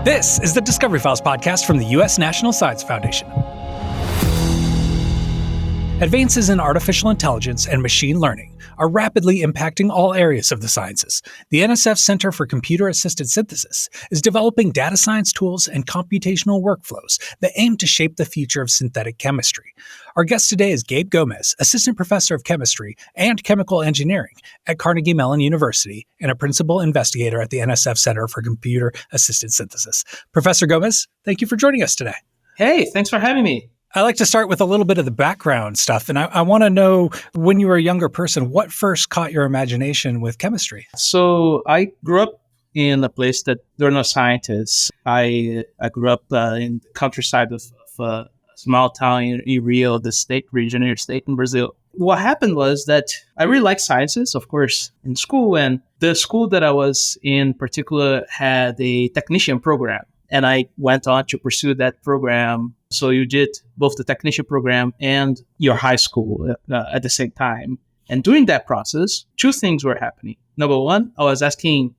This is the Discovery Files podcast from the U.S. National Science Foundation. Advances in artificial intelligence and machine learning are rapidly impacting all areas of the sciences. The NSF Center for Computer-Assisted Synthesis is developing data science tools and computational workflows that aim to shape the future of synthetic chemistry. Our guest today is Gabe Gomes, Assistant Professor of Chemistry and Chemical Engineering at Carnegie Mellon University and a Principal Investigator at the NSF Center for Computer-Assisted Synthesis. Professor Gomes, thank you for joining us today. Hey, thanks for having me. I like to start with a little bit of the background stuff, and I want to know, when you were a younger person, what first caught your imagination with chemistry? So I grew up in a place that there are no scientists. I grew up in the countryside of a small town in Rio, the state in Brazil. What happened was that I really liked sciences, of course, in school, and the school that I was in particular had a technician program, and I went on to pursue that program. So you did both the technician program and your high school at the same time. And during that process, two things were happening. Number one, I was asking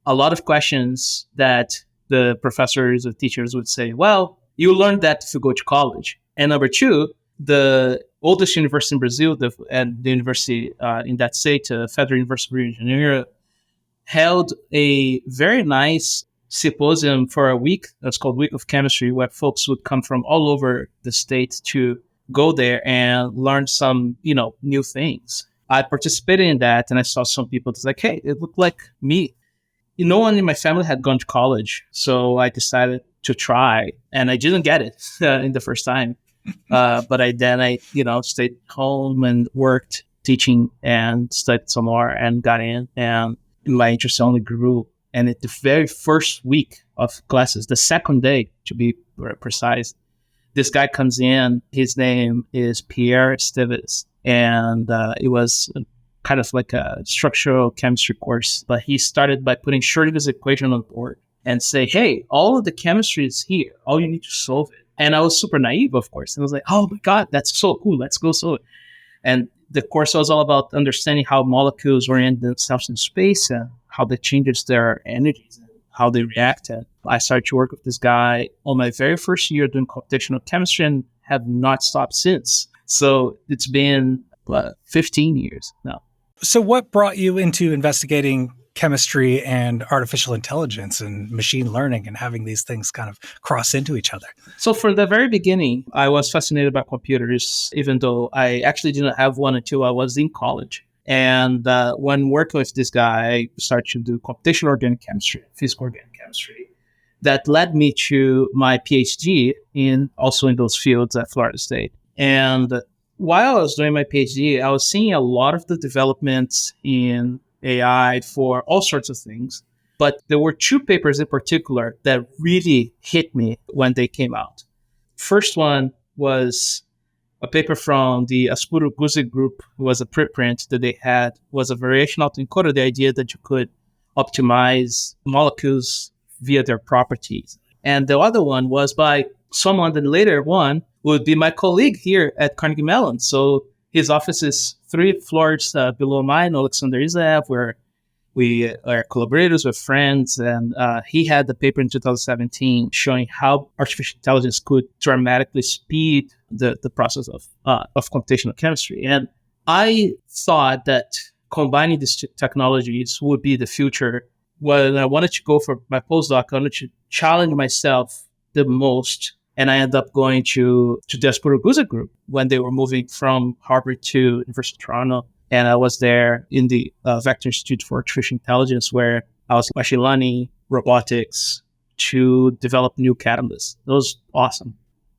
a lot of questions that the professors or teachers would say, well, you learned that if you go to college. And number two, the oldest university in Brazil, and the university in that state, Federal University of Rio de Janeiro, held a very nice symposium for a week. That's called Week of Chemistry, where folks would come from all over the state to go there and learn some, new things. I participated in that, and I saw some people that's like, hey, it looked like me. No one in my family had gone to college, so I decided to try, and I didn't get it in the first time. But I stayed home and worked teaching and studied some more and got in, and my interest only grew. And at the very first week of classes, the second day, to be precise, this guy comes in. His name is Pierre Esteves. And it was kind of like a structural chemistry course. But he started by putting Schrödinger's equation on the board and say, hey, all of the chemistry is here. All you need to solve it. And I was super naive, of course. And I was like, oh my God, that's so cool. Let's go solve it. And the course was all about understanding how molecules orient themselves in space and how they changes their energies and how they react. And I started to work with this guy on my very first year doing computational chemistry and have not stopped since. So it's been 15 years now. So what brought you into investigating chemistry and artificial intelligence and machine learning and having these things kind of cross into each other? So from the very beginning, I was fascinated by computers, even though I actually didn't have one until I was in college. And when working with this guy, I started to do computational organic chemistry, physical organic chemistry. That led me to my PhD also in those fields at Florida State. And while I was doing my PhD, I was seeing a lot of the developments in AI for all sorts of things. But there were two papers in particular that really hit me when they came out. First one was a paper from the Aspuro Guzzi group. Was a preprint that they had, was a variation autoencoder, the idea that you could optimize molecules via their properties. And the other one was by someone that later one would be my colleague here at Carnegie Mellon. So his office is 3 floors below mine, Alexander Isaev, where we are collaborators, with friends. And he had the paper in 2017 showing how artificial intelligence could dramatically speed the process of computational chemistry. And I thought that combining these technologies would be the future. When I wanted to go for my postdoc, I wanted to challenge myself the most. And I ended up going to the Aspuro Guzzi group when they were moving from Harvard to University of Toronto. And I was there in the Vector Institute for Artificial Intelligence, where I was machine learning, robotics, to develop new catalysts. It was awesome.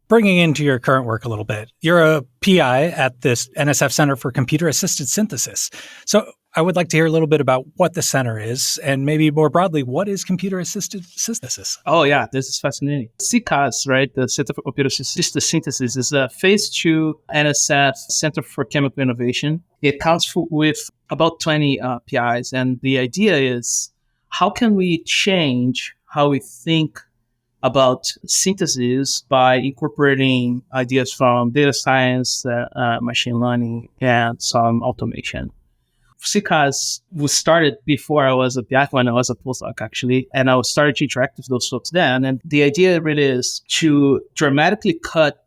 Bringing into your current work a little bit, you're a PI at this NSF Center for Computer-Assisted Synthesis. So I would like to hear a little bit about what the center is, and maybe more broadly, what is computer-assisted synthesis? Oh, yeah, this is fascinating. CCAS, right, the Center for Computer-Assisted Synthesis, is a phase 2 NSF Center for Chemical Innovation. It counts with about 20 PIs, and the idea is, how can we change how we think about synthesis by incorporating ideas from data science, machine learning, and some automation? CCAS was started before I was when I was a postdoc, actually, and I started to interact with those folks then. And the idea really is to dramatically cut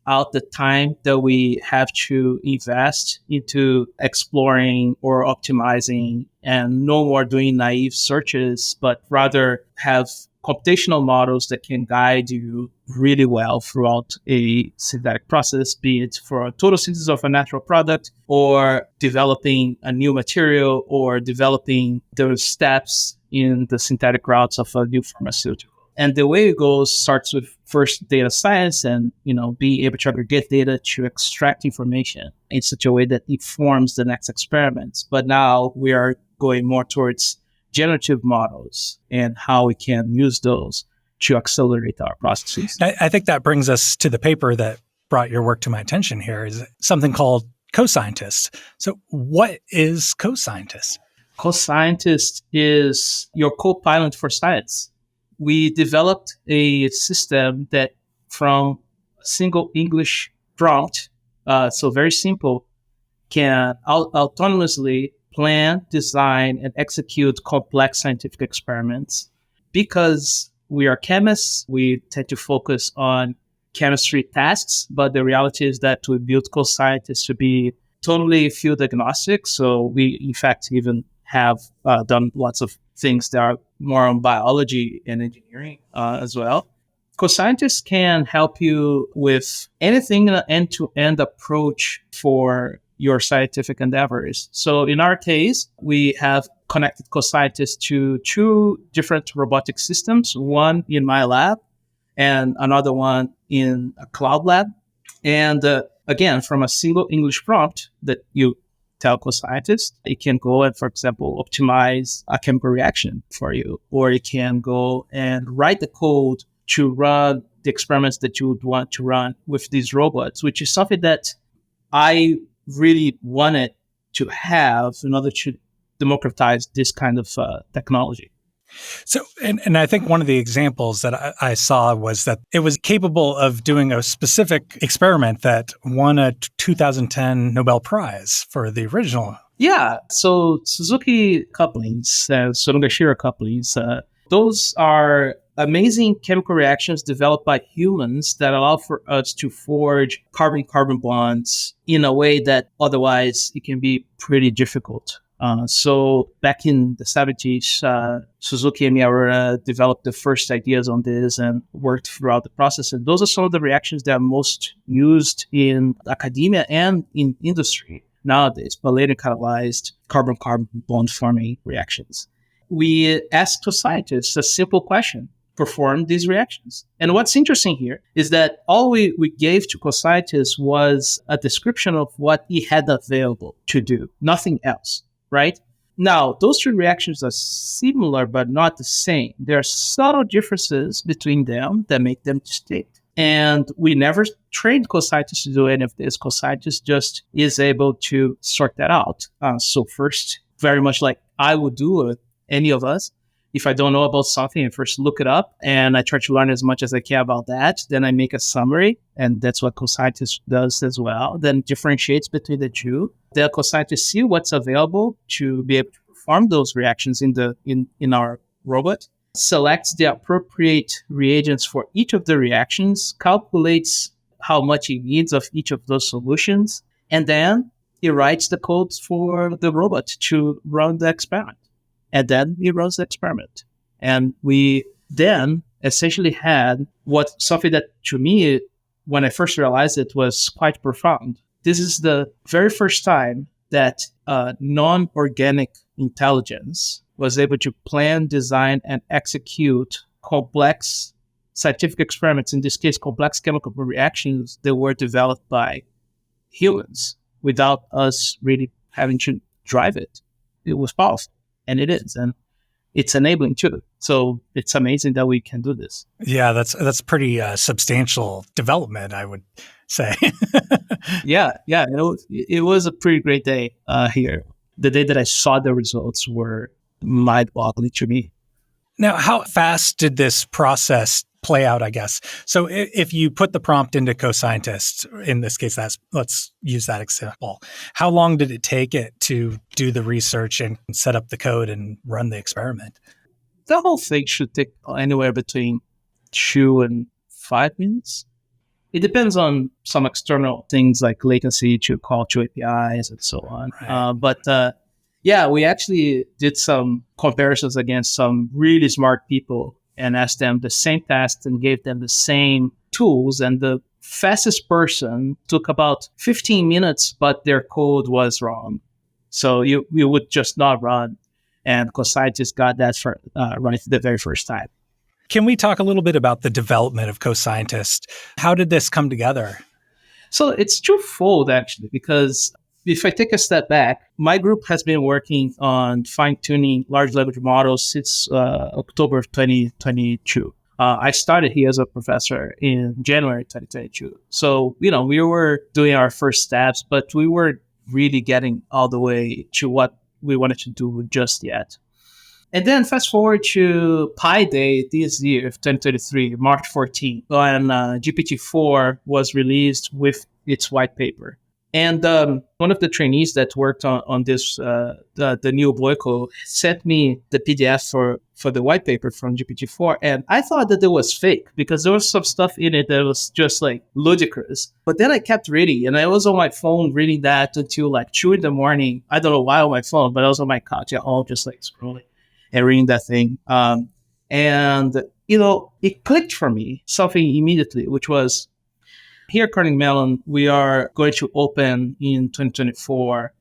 out the time that we have to invest into exploring or optimizing, and no more doing naive searches, but rather have computational models that can guide you really well throughout a synthetic process, be it for a total synthesis of a natural product or developing a new material or developing those steps in the synthetic routes of a new pharmaceutical. And the way it goes starts with first data science and, being able to aggregate data to extract information in such a way that informs the next experiments. But now we are going more towards generative models and how we can use those to accelerate our processes. I think that brings us to the paper that brought your work to my attention here, is something called Coscientist. So what is Coscientist? Coscientist is your co-pilot for science. We developed a system that from a single English prompt, so very simple, can autonomously plan, design, and execute complex scientific experiments. Because we are chemists, we tend to focus on chemistry tasks, but the reality is that we built Coscientists to be totally field agnostic. So we, in fact, even have done lots of things that are more on biology and engineering as well. Coscientists can help you with anything in an end-to-end approach for your scientific endeavors. So in our case, we have connected Coscientists to two different robotic systems, one in my lab and another one in a cloud lab. And again, from a single English prompt that you tell Coscientist, it can go and, for example, optimize a chemical reaction for you, or it can go and write the code to run the experiments that you would want to run with these robots, which is something that I really wanted to have in order to democratize this kind of technology. So, and I think one of the examples that I saw was that it was capable of doing a specific experiment that won a 2010 Nobel Prize for the original. Yeah. So Suzuki couplings, Sonogashira couplings, those are amazing chemical reactions developed by humans that allow for us to forge carbon-carbon bonds in a way that otherwise it can be pretty difficult. So back in the 70s, Suzuki and Miyaura developed the first ideas on this and worked throughout the process. And those are some of the reactions that are most used in academia and in industry nowadays, palladium catalyzed carbon-carbon bond forming reactions. We asked scientists a simple question: perform these reactions. And what's interesting here is that all we gave to Coscientist was a description of what he had available to do, nothing else. Right? Now, those two reactions are similar, but not the same. There are subtle differences between them that make them distinct. And we never trained Coscientist to do any of this. Coscientist just is able to sort that out. So first, very much like I would do with any of us, if I don't know about something, I first look it up and I try to learn as much as I can about that. Then I make a summary, and that's what Coscientist does as well. Then differentiates between the two. The Coscientist see what's available to be able to perform those reactions in our robot, selects the appropriate reagents for each of the reactions, calculates how much it needs of each of those solutions, and then he writes the codes for the robot to run the experiment. And then he runs the experiment. And we then essentially had something that, to me, when I first realized it, was quite profound. This is the very first time that non-organic intelligence was able to plan, design, and execute complex scientific experiments, in this case, complex chemical reactions that were developed by humans without us really having to drive it. It was powerful. And it is, and it's enabling too. So it's amazing that we can do this. Yeah, that's pretty substantial development, I would say. Yeah. It was a pretty great day here. The day that I saw the results were mind-boggling to me. Now, how fast did this process play out, I guess. So if you put the prompt into Coscientist, in this case, let's use that example. How long did it take it to do the research and set up the code and run the experiment? The whole thing should take anywhere between 2 and 5 minutes. It depends on some external things like latency to call to APIs and so on. Right. Yeah, we actually did some comparisons against some really smart people and asked them the same test and gave them the same tools. And the fastest person took about 15 minutes, but their code was wrong. So you would just not run. And Coscientist got that for running the very first time. Can we talk a little bit about the development of Coscientist? How did this come together? So it's twofold, actually, because if I take a step back, my group has been working on fine-tuning large language models since October of 2022. I started here as a professor in January 2022. So, we were doing our first steps, but we weren't really getting all the way to what we wanted to do just yet. And then fast forward to Pi Day this year, 2023, March 14th, when GPT-4 was released with its white paper. And one of the trainees that worked on this, the new Boyko, sent me the PDF for the white paper from GPT-4. And I thought that it was fake because there was some stuff in it that was just like ludicrous. But then I kept reading, and I was on my phone reading that until like 2 a.m. I don't know why on my phone, but I was on my couch at home just like scrolling and reading that thing. And it clicked for me something immediately, which was, here at Carnegie Mellon, we are going to open in 2024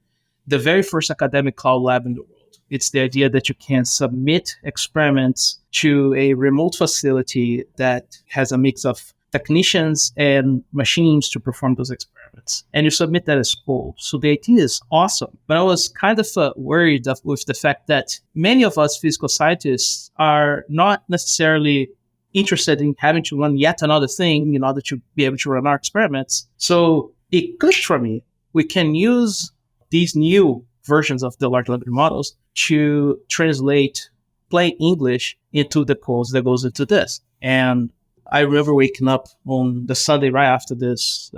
the very first academic cloud lab in the world. It's the idea that you can submit experiments to a remote facility that has a mix of technicians and machines to perform those experiments. And you submit that as code. So the idea is awesome. But I was kind of worried with the fact that many of us physical scientists are not necessarily interested in having to run yet another thing in order to be able to run our experiments. So it clicked for me. We can use these new versions of the large language models to translate plain English into the codes that goes into this. And I remember waking up on the Sunday right after this,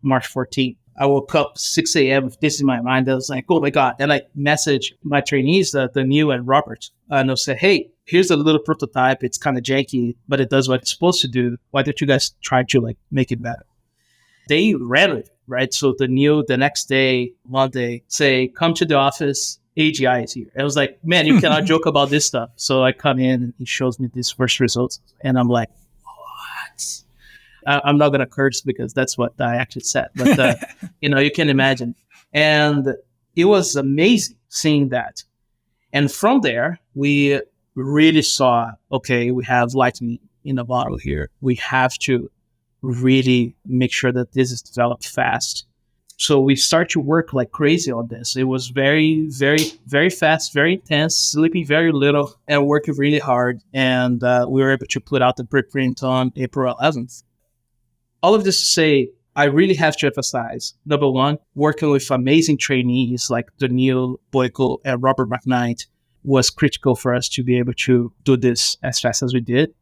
March 14th. I woke up 6 a.m. with this in my mind. I was like, oh my God. And I messaged my trainees, the Neil and Robert, and I said, hey, here's a little prototype. It's kind of janky, but it does what it's supposed to do. Why don't you guys try to make it better? They ran with it, right? So the Neil, the next day, Monday, say, come to the office. AGI is here. I was like, man, you cannot joke about this stuff. So I come in and he shows me these first results. And I'm like, what? I'm not going to curse because that's what I actually said. But, you can imagine. And it was amazing seeing that. And from there, we really saw, okay, we have lightning in a bottle here. We have to really make sure that this is developed fast. So we start to work like crazy on this. It was very, very, very fast, very intense, sleeping very little, and working really hard. And we were able to put out the preprint on April 11th. All of this to say, I really have to emphasize, number one, working with amazing trainees like Daniel Boyko and Robert McKnight was critical for us to be able to do this as fast as we did.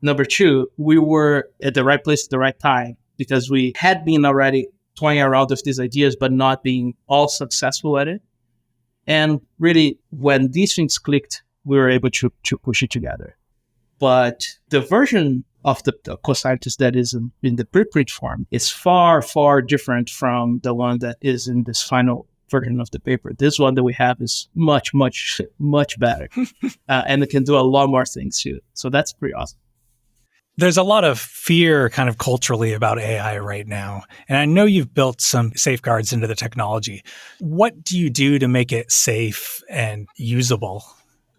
Number two, we were at the right place at the right time because we had been already toying around with these ideas, but not being all successful at it. And really, when these things clicked, we were able to push it together. But the version of the Coscientist that is in the preprint form is far, far different from the one that is in this final version of the paper. This one that we have is much, much, much better. And it can do a lot more things too. So that's pretty awesome. There's a lot of fear kind of culturally about AI right now. And I know you've built some safeguards into the technology. What do you do to make it safe and usable?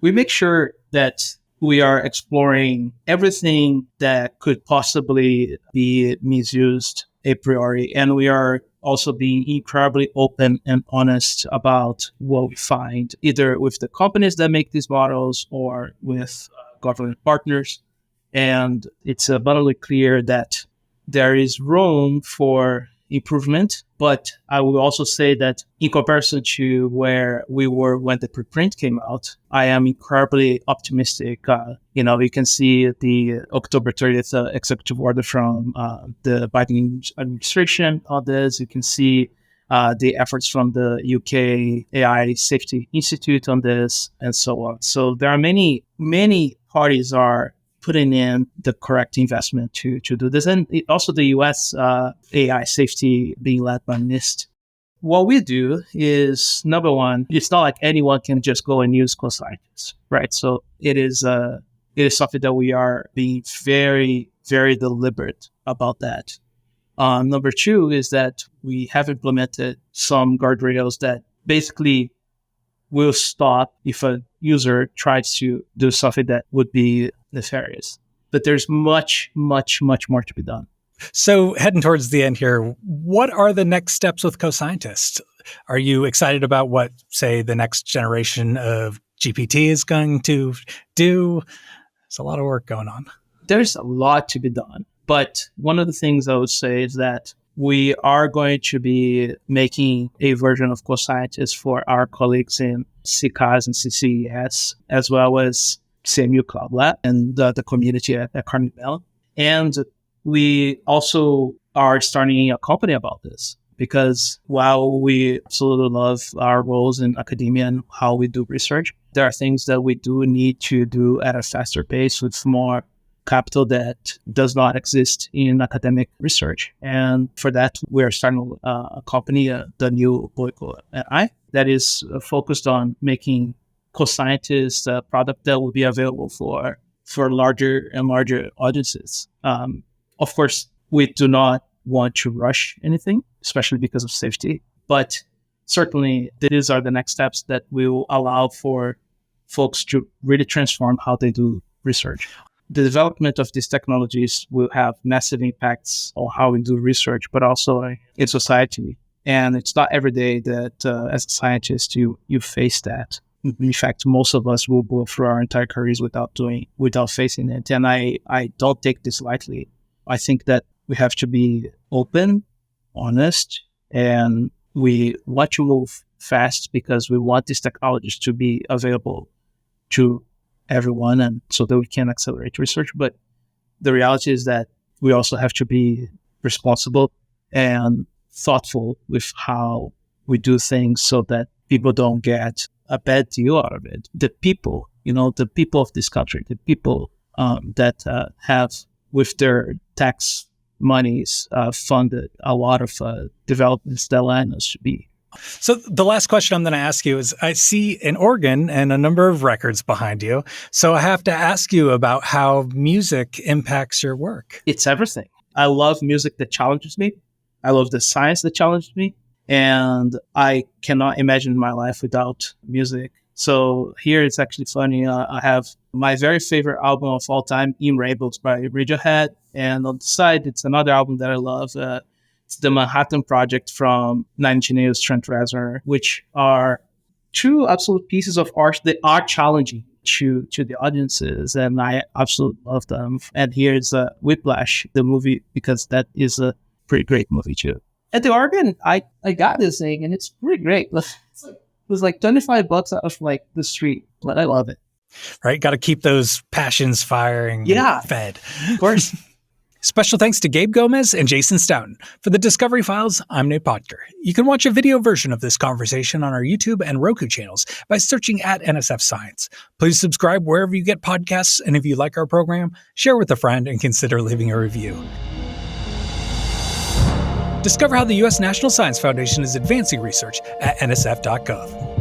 We make sure that we are exploring everything that could possibly be misused a priori. And we are also being incredibly open and honest about what we find, either with the companies that make these models or with government partners. And it's abundantly clear that there is room for improvement, but I will also say that in comparison to where we were when the preprint came out, I am incredibly optimistic. You can see the October 30th executive order from the Biden administration on this. You can see the efforts from the UK AI Safety Institute on this, and so on. So there are many parties are putting in the correct investment to do this. And also the US AI safety being led by NIST. What we do is, number one, it's not like anyone can just go and use Coscientist, right? So it is something that we are being very, very deliberate about that. Number two is that we have implemented some guardrails that basically will stop if a user tries to do something that would be nefarious. But there's much, much, much more to be done. So heading towards the end here, what are the next steps with Coscientist? Are you excited about what, say, the next generation of GPT is going to do? There's a lot of work going on. There's a lot to be done. But one of the things I would say is that we are going to be making a version of Coscientist for our colleagues in CCAS and CCES, as well as CMU Cloud Lab and the community at Carnegie Mellon. And we also are starting a company about this, because while we absolutely love our roles in academia and how we do research, there are things that we do need to do at a faster pace with more capital that does not exist in academic research. And for that, we are starting a company, the new Boico AI, that is focused on making Coscientist a product that will be available for larger and larger audiences. Of course, we do not want to rush anything, especially because of safety. But certainly, these are the next steps that will allow for folks to really transform how they do research. The development of these technologies will have massive impacts on how we do research, but also in society. And it's not every day that as a scientist, you face that. In fact, most of us will go through our entire careers without facing it. And I don't take this lightly. I think that we have to be open, honest, and we want to move fast because we want these technologies to be available to everyone, and so that we can accelerate research. But the reality is that we also have to be responsible and thoughtful with how we do things so that people don't get a bad deal out of it. The people of this country, the people that have, with their tax monies, funded a lot of developments that land us to be. So the last question I'm going to ask you is, I see an organ and a number of records behind you. So I have to ask you about how music impacts your work. It's everything. I love music that challenges me. I love the science that challenges me. And I cannot imagine my life without music. So here it's actually funny. I have my very favorite album of all time, In Rainbows by Radiohead. And on the side, it's another album that I love. It's the Manhattan Project from Nine Inch Nails, Trent Reznor, which are two absolute pieces of art that are challenging to the audiences. And I absolutely love them. And here's Whiplash, the movie, because that is a pretty great movie too. At the organ, I got this thing, and it's pretty great. It was like $25 out of like the street, but I love it. Right, got to keep those passions firing. Fed. Of course. Special thanks to Gabe Gomes and Jason Stoughton. For the Discovery Files, I'm Nate Podker. You can watch a video version of this conversation on our YouTube and Roku channels by searching at NSF Science. Please subscribe wherever you get podcasts, and if you like our program, share with a friend and consider leaving a review. Discover how the U.S. National Science Foundation is advancing research at nsf.gov.